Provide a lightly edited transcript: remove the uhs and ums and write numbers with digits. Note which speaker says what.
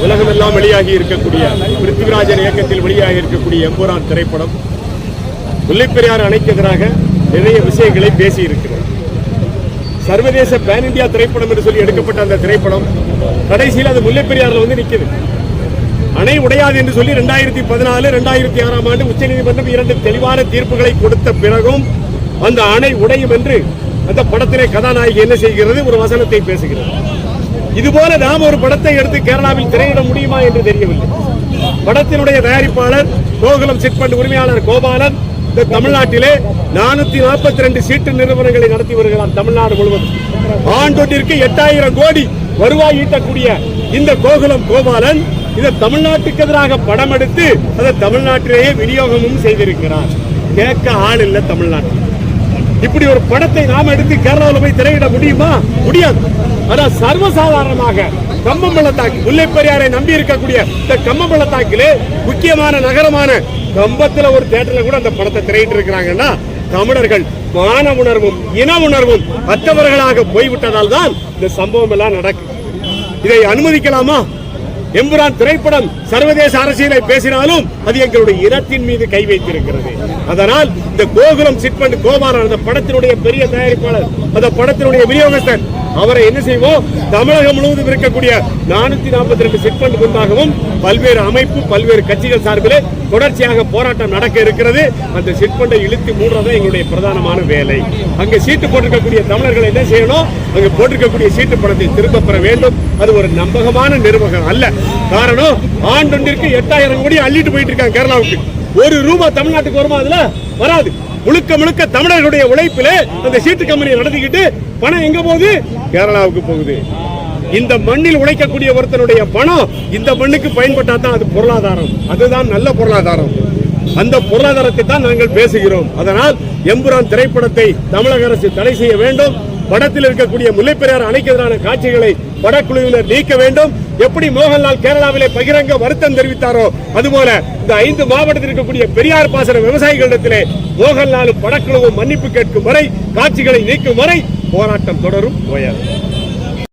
Speaker 1: உலகமெல்லாம் வெளியாகி இருக்கக்கூடிய பிருத்திவிராஜன் இயக்கத்தில் வெளியாகி இருக்கக்கூடிய எம்புரான் திரைப்படம் முல்லைப்பெரியாறு அணைக்கு எதிராக நிறைய விஷயங்களை பேசி இருக்கிறது. சர்வதேச பேன் இந்தியா திரைப்படம் என்று சொல்லி எடுக்கப்பட்ட அந்த திரைப்படம் கடைசியில் அது முல்லைப்பெரியாறுல வந்து நிற்குது. அணை உடையாது என்று சொல்லி 2014, 2006 ஆண்டு உச்சநீதிமன்றம் 2 தெளிவான தீர்ப்புகளை கொடுத்த பிறகும் அந்த அணை உடையும் என்று அந்த படத்திலே கதாநாயகி என்ன செய்கிறது? ஒரு வசனத்தை பேசுகிறது. இதுபோல நாம் ஒரு படத்தை எடுத்து கேரளாவில் திரையிட முடியுமா என்று தெரியவில்லை. படத்தினுடைய தயாரிப்பாளர் கோகுலம் சிட்பண்ட் உரிமையாளர் கோபாலன் இந்த தமிழ்நாட்டிலே 442 சீட்டு நிறுவனங்களை நடத்தி வருகிறார். தமிழ்நாடு முழுவதும் ஆண்டொன்றிற்கு 8000 கோடி வருவாய் ஈட்டக்கூடிய இந்த கோகுலம் கோபாலன் இதை தமிழ்நாட்டுக்கு எதிராக படம் எடுத்து அதை தமிழ்நாட்டிலேயே விநியோகமும் செய்திருக்கிறார். கேட்க ஆள் இல்லை தமிழ்நாட்டில். இப்படி ஒரு படத்தை நாம எடுத்து கேரளாவில் போய் திரையிட முடியுமா? முடியாது. ஆனால் சர்வசாதாரணமாக கம்பம்பள்ளத்தாக்கு, முல்லைப்பெரியாரை நம்பி இருக்கக்கூடிய இந்த கம்பம்பள்ளத்தாக்கிலே முக்கியமான நகரமான கம்பத்தில் ஒரு தியேட்டர்ல கூட அந்த படத்தை திரையிட்டு இருக்கிறாங்கன்னா தமிழர்கள் மான உணர்வும் இன உணர்வும் அற்றவர்களாக போய்விட்டதால் தான் இந்த சம்பவம் எல்லாம் நடக்கும். இதை அனுமதிக்கலாமா? எம்புரான் திரைப்படம் சர்வதேச அரசியலை பேசினாலும் அது எங்களுடைய இனத்தின் மீது கை வைத்திருக்கிறது. அதனால் இந்த கோகுலம் சிட்பண்ட் கோபாலன் அந்த படத்தினுடைய பெரிய தயாரிப்பாளர், அந்த படத்தினுடைய விநியோகஸ்தர், அவரை என்ன செய்வோம்? தமிழகம் முழுவதும் இருக்கக்கூடிய 442 சிட்பண்ட் முன்பாகவும் பல்வேறு அமைப்பு பல்வேறு கட்சிகள் சார்பிலே தொடர்ச்சியாக போராட்டம் நடக்க இருக்கிறது. அந்த சிட்பண்டை இழுத்து மூடுறதா எங்களுடைய பிரதானமான வேலை. அங்கே சீட்டு போட்டிருக்கக்கூடிய தமிழர்கள் என்ன செய்யணும்? அங்கே போட்டிருக்கக்கூடிய சீட்டு பணத்தை திரும்ப பெற வேண்டும். அது ஒரு நம்பகமான நிர்வாகம் அல்ல. காரணம், ஆண்டொன்றிற்கு 8000 கோடி அள்ளிட்டு போயிட்டு இருக்காங்க கேரளாவுக்கு. ₹1 தமிழ்நாட்டுக்கு வருமா? அதுல வராது. முழுக்க முழுக்க தமிழர்களுடைய உழைப்பிலே அந்த சீட்டு கம்பெனியை நடத்திக்கிட்டு பணம் எங்க போகுது? கேரளாவுக்கு போகுது. இந்த மண்ணில் உழைக்கக்கூடிய ஒருத்தருடைய பணம் இந்த மண்ணுக்கு பயன்பட்டா தான் அது பொருளாதாரம். அதுதான் நல்ல பொருளாதாரம். அந்த பொருளாதாரத்தை தான் நாங்கள் பேசுகிறோம். அதனால் எம்புரான் திரைப்படத்தை தமிழக அரசு தடை செய்ய வேண்டும். படத்தில் இருக்கக்கூடிய முல்லைப்பெரியாறு அணைக்கு எதிரான காட்சிகளை படக்குழுவினர் நீக்க வேண்டும். எப்படி மோகன்லால் கேரளாவிலே பகிரங்க வருத்தம் தெரிவித்தாரோ அதுபோல இந்த 5 மாவட்டத்தில் இருக்கக்கூடிய பெரியார் பாசன விவசாயிகளிடத்திலே மோகன்லாலும் படக்குழுவும் மன்னிப்பு கேட்கும் வரை, காட்சிகளை நீக்கும் வரை போராட்டம் தொடரும். ஓயாது.